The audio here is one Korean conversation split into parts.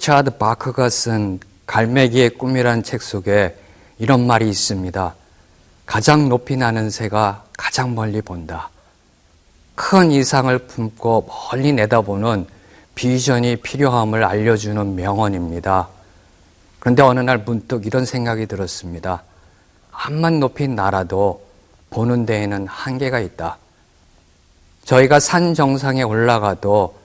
리차드 바크가 쓴 갈매기의 꿈이란 책 속에 이런 말이 있습니다. 가장 높이 나는 새가 가장 멀리 본다. 큰 이상을 품고 멀리 내다보는 비전이 필요함을 알려주는 명언입니다. 그런데 어느 날 문득 이런 생각이 들었습니다. 암만 높이 날아도 보는 데에는 한계가 있다. 저희가 산 정상에 올라가도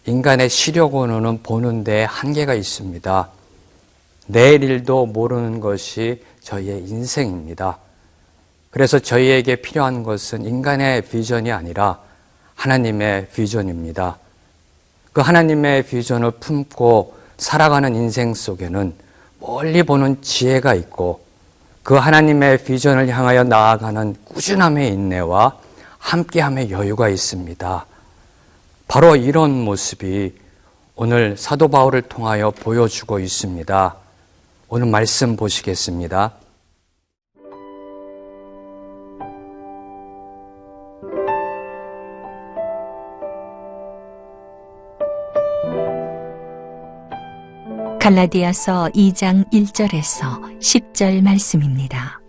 인간의 시력으로는 보는 데에 한계가 있습니다. 내일 일도 모르는 것이 저희의 인생입니다. 그래서 저희에게 필요한 것은 인간의 비전이 아니라 하나님의 비전입니다. 그 하나님의 비전을 품고 살아가는 인생 속에는 멀리 보는 지혜가 있고 그 하나님의 비전을 향하여 나아가는 꾸준함의 인내와 함께함의 여유가 있습니다. 바로 이런 모습이 오늘 사도 바울을 통하여 보여주고 있습니다. 오늘 말씀 보시겠습니다. 갈라디아서 2장 1절에서 10절 말씀입니다.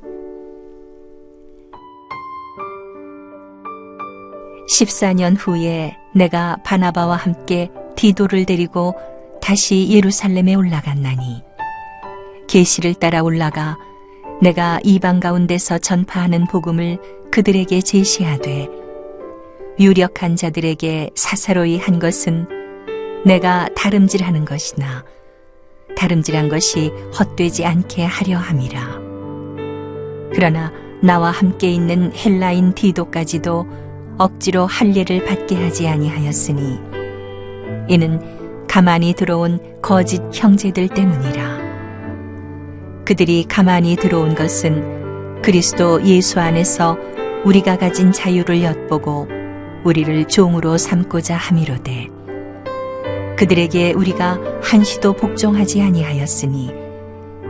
14년 후에 내가 바나바와 함께 디도를 데리고 다시 예루살렘에 올라갔나니 계시를 따라 올라가 내가 이방 가운데서 전파하는 복음을 그들에게 제시하되 유력한 자들에게 사사로이 한 것은 내가 다름질하는 것이나 다름질한 것이 헛되지 않게 하려 함이라. 그러나 나와 함께 있는 헬라인 디도까지도 억지로 할례를 받게 하지 아니하였으니 이는 가만히 들어온 거짓 형제들 때문이라. 그들이 가만히 들어온 것은 그리스도 예수 안에서 우리가 가진 자유를 엿보고 우리를 종으로 삼고자 함이로되 그들에게 우리가 한시도 복종하지 아니하였으니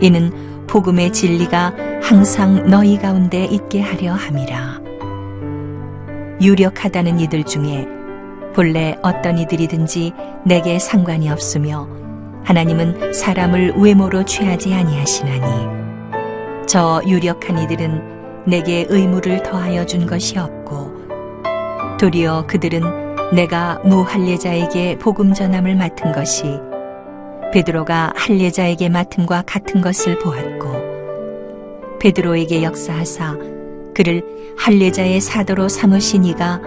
이는 복음의 진리가 항상 너희 가운데 있게 하려 함이라. 유력하다는 이들 중에 본래 어떤 이들이든지 내게 상관이 없으며 하나님은 사람을 외모로 취하지 아니하시나니 저 유력한 이들은 내게 의무를 더하여 준 것이 없고 도리어 그들은 내가 무할례자에게 복음 전함을 맡은 것이 베드로가 할례자에게 맡음과 같은 것을 보았고 베드로에게 역사하사 그를 할례자의 사도로 삼으신 이가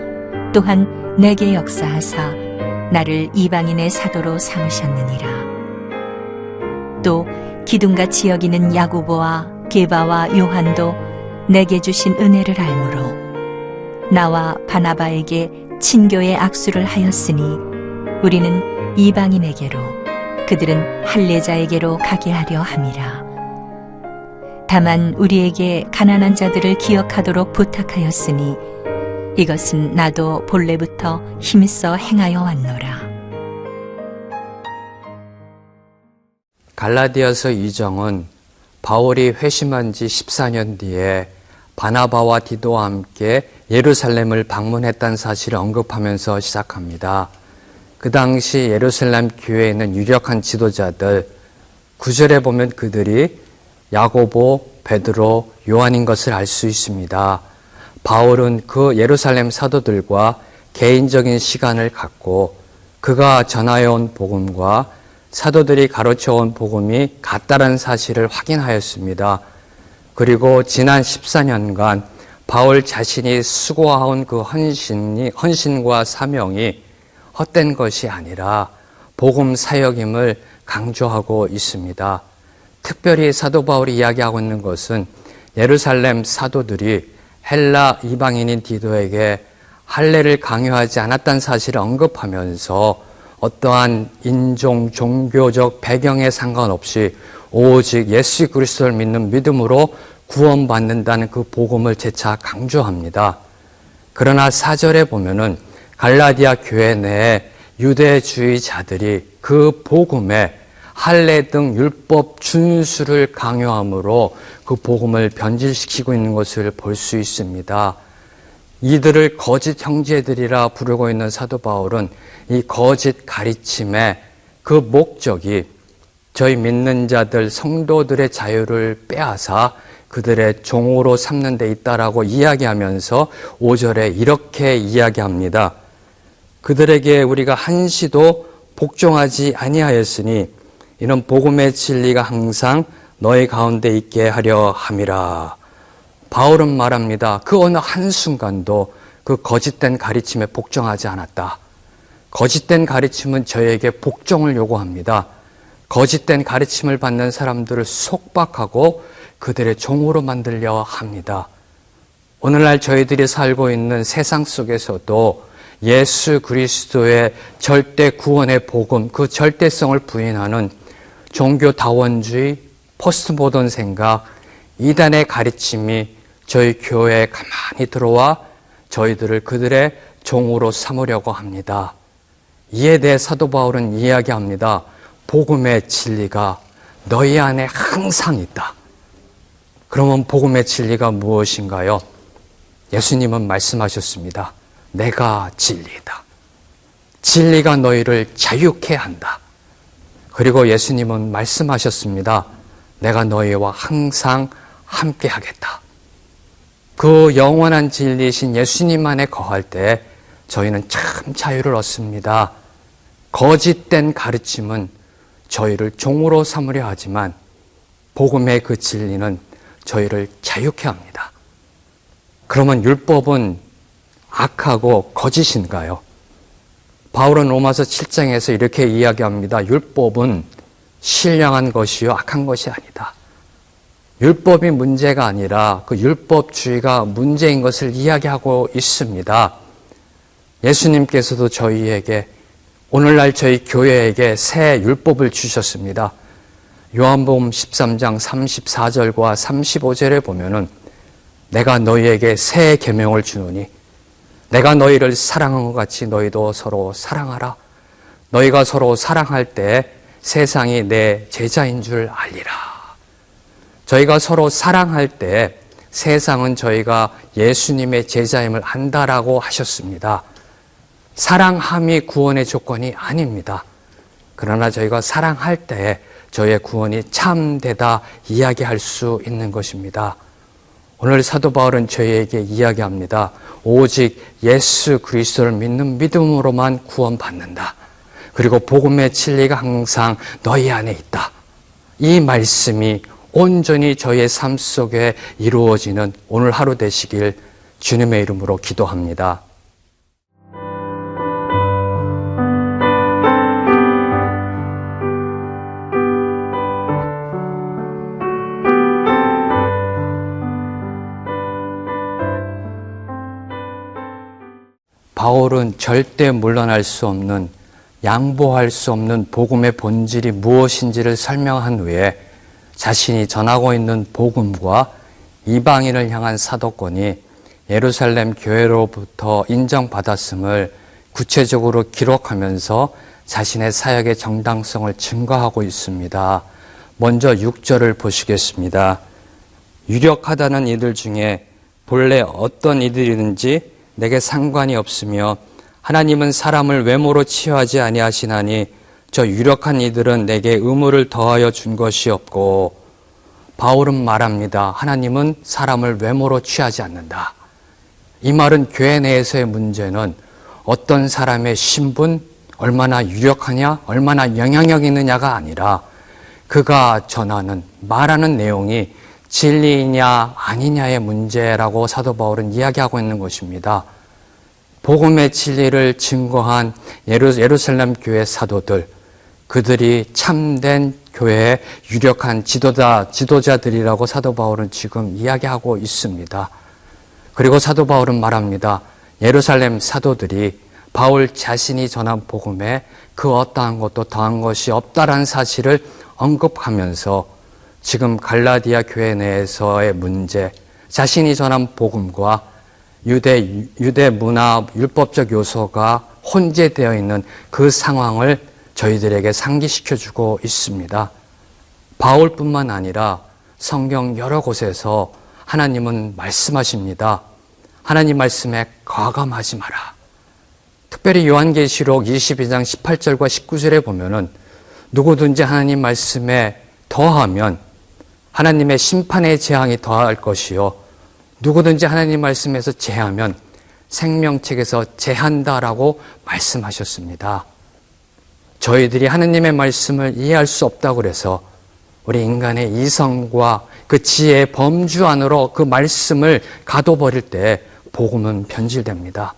또한 내게 역사하사 나를 이방인의 사도로 삼으셨느니라. 또 기둥같이 여기는 야고보와 게바와 요한도 내게 주신 은혜를 알므로 나와 바나바에게 친교의 악수를 하였으니 우리는 이방인에게로 그들은 할례자에게로 가게 하려 함이라. 다만 우리에게 가난한 자들을 기억하도록 부탁하였으니 이것은 나도 본래부터 힘써 행하여 왔노라. 갈라디아서 2장은 바울이 회심한 지 14년 뒤에 바나바와 디도와 함께 예루살렘을 방문했다는 사실을 언급하면서 시작합니다. 그 당시 예루살렘 교회에 있는 유력한 지도자들, 9절에 보면 그들이 야고보, 베드로, 요한인 것을 알 수 있습니다. 바울은 그 예루살렘 사도들과 개인적인 시간을 갖고 그가 전하여온 복음과 사도들이 가르쳐온 복음이 같다는 사실을 확인하였습니다. 그리고 지난 14년간 바울 자신이 수고해온 그 헌신과 사명이 헛된 것이 아니라 복음 사역임을 강조하고 있습니다. 특별히 사도 바울이 이야기하고 있는 것은 예루살렘 사도들이 헬라 이방인인 디도에게 할례를 강요하지 않았다는 사실을 언급하면서 어떠한 인종, 종교적 배경에 상관없이 오직 예수 그리스도를 믿는 믿음으로 구원받는다는 그 복음을 재차 강조합니다. 그러나 4절에 보면은 갈라디아 교회 내에 유대주의자들이 그 복음에 할례 등 율법 준수를 강요함으로 그 복음을 변질시키고 있는 것을 볼 수 있습니다. 이들을 거짓 형제들이라 부르고 있는 사도 바울은 이 거짓 가르침의 그 목적이 저희 믿는 자들 성도들의 자유를 빼앗아 그들의 종으로 삼는 데 있다라고 이야기하면서 5절에 이렇게 이야기합니다. 그들에게 우리가 한시도 복종하지 아니하였으니 이는 복음의 진리가 항상 너희 가운데 있게 하려 함이라. 바울은 말합니다. 그 어느 한순간도 그 거짓된 가르침에 복종하지 않았다. 거짓된 가르침은 저에게 복종을 요구합니다. 거짓된 가르침을 받는 사람들을 속박하고 그들의 종으로 만들려 합니다. 오늘날 저희들이 살고 있는 세상 속에서도 예수 그리스도의 절대 구원의 복음, 그 절대성을 부인하는 종교다원주의, 포스트모던 생각, 이단의 가르침이 저희 교회에 가만히 들어와 저희들을 그들의 종으로 삼으려고 합니다. 이에 대해 사도 바울은 이야기합니다. 복음의 진리가 너희 안에 항상 있다. 그러면 복음의 진리가 무엇인가요? 예수님은 말씀하셨습니다. 내가 진리이다. 진리가 너희를 자유케 한다. 그리고 예수님은 말씀하셨습니다. 내가 너희와 항상 함께 하겠다. 그 영원한 진리이신 예수님 안에 거할 때 저희는 참 자유를 얻습니다. 거짓된 가르침은 저희를 종으로 삼으려 하지만 복음의 그 진리는 저희를 자유케 합니다. 그러면 율법은 악하고 거짓인가요? 바울은 로마서 7장에서 이렇게 이야기합니다. 율법은 신령한 것이요 악한 것이 아니다. 율법이 문제가 아니라 그 율법주의가 문제인 것을 이야기하고 있습니다. 예수님께서도 저희에게 오늘날 저희 교회에게 새 율법을 주셨습니다. 요한복음 13장 34절과 35절에 보면은 내가 너희에게 새 계명을 주노니 내가 너희를 사랑한 것 같이 너희도 서로 사랑하라. 너희가 서로 사랑할 때 세상이 내 제자인 줄 알리라. 저희가 서로 사랑할 때 세상은 저희가 예수님의 제자임을 안다라고 하셨습니다. 사랑함이 구원의 조건이 아닙니다. 그러나 저희가 사랑할 때 저희의 구원이 참되다 이야기할 수 있는 것입니다. 오늘 사도 바울은 저희에게 이야기합니다. 오직 예수 그리스도를 믿는 믿음으로만 구원받는다. 그리고 복음의 진리가 항상 너희 안에 있다. 이 말씀이 온전히 저희의 삶 속에 이루어지는 오늘 하루 되시길 주님의 이름으로 기도합니다. 바울은 절대 물러날 수 없는, 양보할 수 없는 복음의 본질이 무엇인지를 설명한 후에 자신이 전하고 있는 복음과 이방인을 향한 사도권이 예루살렘 교회로부터 인정받았음을 구체적으로 기록하면서 자신의 사역의 정당성을 증거하고 있습니다. 먼저 6절을 보시겠습니다. 유력하다는 이들 중에 본래 어떤 이들이든지 내게 상관이 없으며 하나님은 사람을 외모로 취하지 아니하시나니 저 유력한 이들은 내게 의무를 더하여 준 것이 없고, 바울은 말합니다. 하나님은 사람을 외모로 취하지 않는다. 이 말은 교회 내에서의 문제는 어떤 사람의 신분, 얼마나 유력하냐, 얼마나 영향력 있느냐가 아니라 그가 전하는, 말하는 내용이 진리이냐 아니냐의 문제라고 사도 바울은 이야기하고 있는 것입니다. 복음의 진리를 증거한 예루살렘 교회 사도들, 그들이 참된 교회의 유력한 지도자들이라고 사도 바울은 지금 이야기하고 있습니다. 그리고 사도 바울은 말합니다. 예루살렘 사도들이 바울 자신이 전한 복음에 그 어떠한 것도 더한 것이 없다라는 사실을 언급하면서 지금 갈라디아 교회 내에서의 문제, 자신이 전한 복음과 유대 문화, 율법적 요소가 혼재되어 있는 그 상황을 저희들에게 상기시켜주고 있습니다. 바울뿐만 아니라 성경 여러 곳에서 하나님은 말씀하십니다. 하나님 말씀에 과감하지 마라. 특별히 요한계시록 22장 18절과 19절에 보면은 누구든지 하나님 말씀에 더하면 하나님의 심판의 재앙이 더할 것이요, 누구든지 하나님 말씀에서 제하면 생명책에서 제한다라고 말씀하셨습니다. 저희들이 하나님의 말씀을 이해할 수 없다고 그래서 우리 인간의 이성과 그 지혜의 범주 안으로 그 말씀을 가둬버릴 때 복음은 변질됩니다.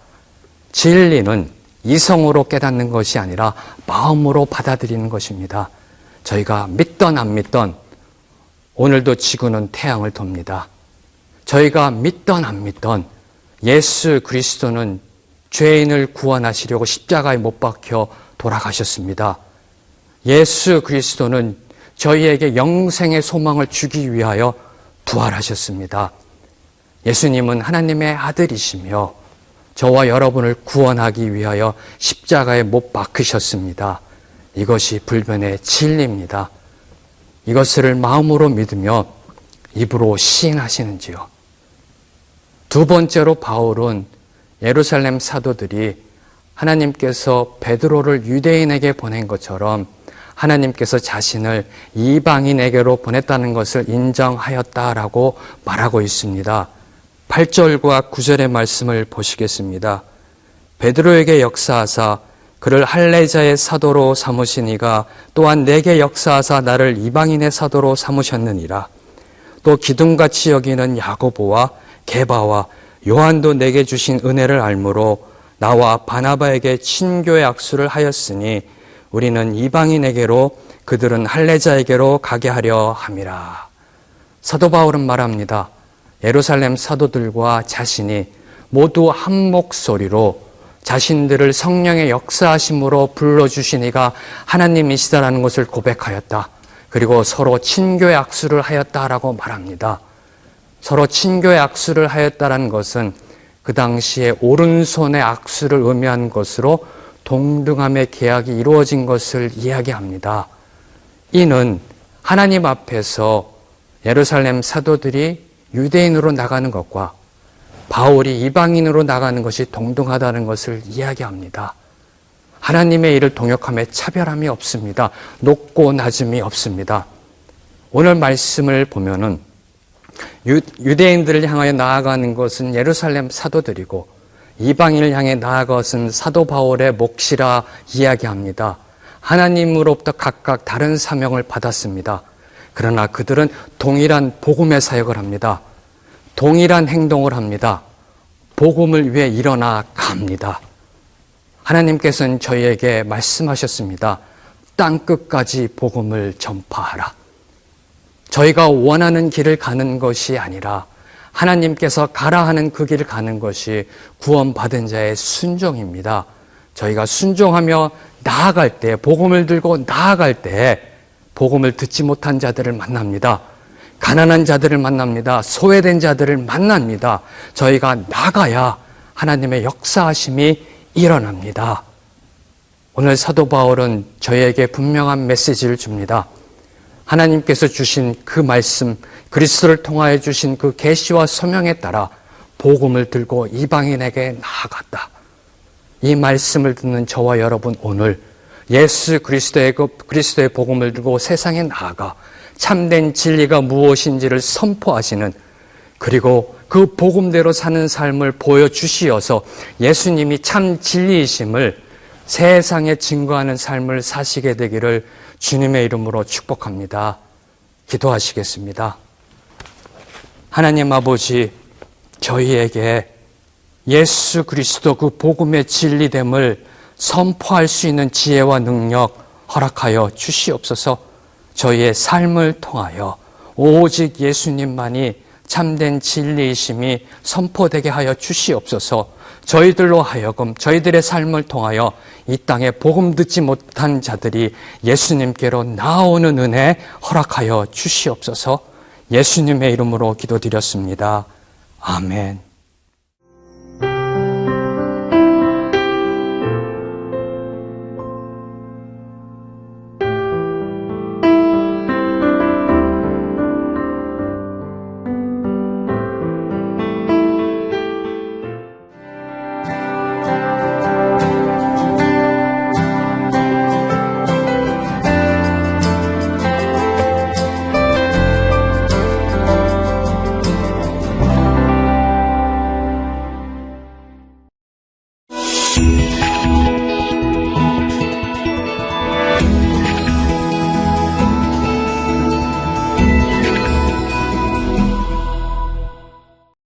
진리는 이성으로 깨닫는 것이 아니라 마음으로 받아들이는 것입니다. 저희가 믿던 안 믿던 오늘도 지구는 태양을 돕니다. 저희가 믿던 안 믿던 예수 그리스도는 죄인을 구원하시려고 십자가에 못 박혀 돌아가셨습니다. 예수 그리스도는 저희에게 영생의 소망을 주기 위하여 부활하셨습니다. 예수님은 하나님의 아들이시며 저와 여러분을 구원하기 위하여 십자가에 못 박히셨습니다. 이것이 불변의 진리입니다. 이것을 마음으로 믿으며 입으로 시인하시는지요. 두 번째로 바울은 예루살렘 사도들이 하나님께서 베드로를 유대인에게 보낸 것처럼 하나님께서 자신을 이방인에게로 보냈다는 것을 인정하였다라고 말하고 있습니다. 8절과 9절의 말씀을 보시겠습니다. 베드로에게 역사하사 그를 할례자의 사도로 삼으시니가 또한 내게 역사하사 나를 이방인의 사도로 삼으셨느니라. 또 기둥같이 여기는 야고보와 게바와 요한도 내게 주신 은혜를 알므로 나와 바나바에게 친교의 악수를 하였으니 우리는 이방인에게로 그들은 할례자에게로 가게 하려 함이라. 사도 바울은 말합니다. 예루살렘 사도들과 자신이 모두 한 목소리로 자신들을 성령의 역사하심으로 불러주시니가 하나님이시다라는 것을 고백하였다. 그리고 서로 친교의 악수를 하였다라고 말합니다. 서로 친교의 악수를 하였다라는 것은 그 당시에 오른손의 악수를 의미한 것으로 동등함의 계약이 이루어진 것을 이야기합니다. 이는 하나님 앞에서 예루살렘 사도들이 유대인으로 나가는 것과 바울이 이방인으로 나가는 것이 동등하다는 것을 이야기합니다. 하나님의 일을 동역함에 차별함이 없습니다. 높고 낮음이 없습니다. 오늘 말씀을 보면은 유대인들을 향하여 나아가는 것은 예루살렘 사도들이고 이방인을 향해 나아가는 사도 바울의 몫이라 이야기합니다. 하나님으로부터 각각 다른 사명을 받았습니다. 그러나 그들은 동일한 복음의 사역을 합니다. 동일한 행동을 합니다. 복음을 위해 일어나 갑니다. 하나님께서는 저희에게 말씀하셨습니다. 땅끝까지 복음을 전파하라. 저희가 원하는 길을 가는 것이 아니라 하나님께서 가라 하는 그 길을 가는 것이 구원받은 자의 순종입니다. 저희가 순종하며 나아갈 때, 복음을 들고 나아갈 때 복음을 듣지 못한 자들을 만납니다. 가난한 자들을 만납니다. 소외된 자들을 만납니다. 저희가 나가야 하나님의 역사하심이 일어납니다. 오늘 사도 바울은 저희에게 분명한 메시지를 줍니다. 하나님께서 주신 그 말씀, 그리스도를 통하여 주신 그 계시와 소명에 따라 복음을 들고 이방인에게 나아갔다. 이 말씀을 듣는 저와 여러분, 오늘 예수 그리스도의 복음을 들고 세상에 나아가 참된 진리가 무엇인지를 선포하시는, 그리고 그 복음대로 사는 삶을 보여주시어서 예수님이 참 진리이심을 세상에 증거하는 삶을 사시게 되기를 주님의 이름으로 축복합니다. 기도하시겠습니다. 하나님 아버지, 저희에게 예수 그리스도 그 복음의 진리됨을 선포할 수 있는 지혜와 능력 허락하여 주시옵소서. 저희의 삶을 통하여 오직 예수님만이 참된 진리이심이 선포되게 하여 주시옵소서. 저희들로 하여금 저희들의 삶을 통하여 이 땅에 복음 듣지 못한 자들이 예수님께로 나오는 은혜 허락하여 주시옵소서. 예수님의 이름으로 기도드렸습니다. 아멘.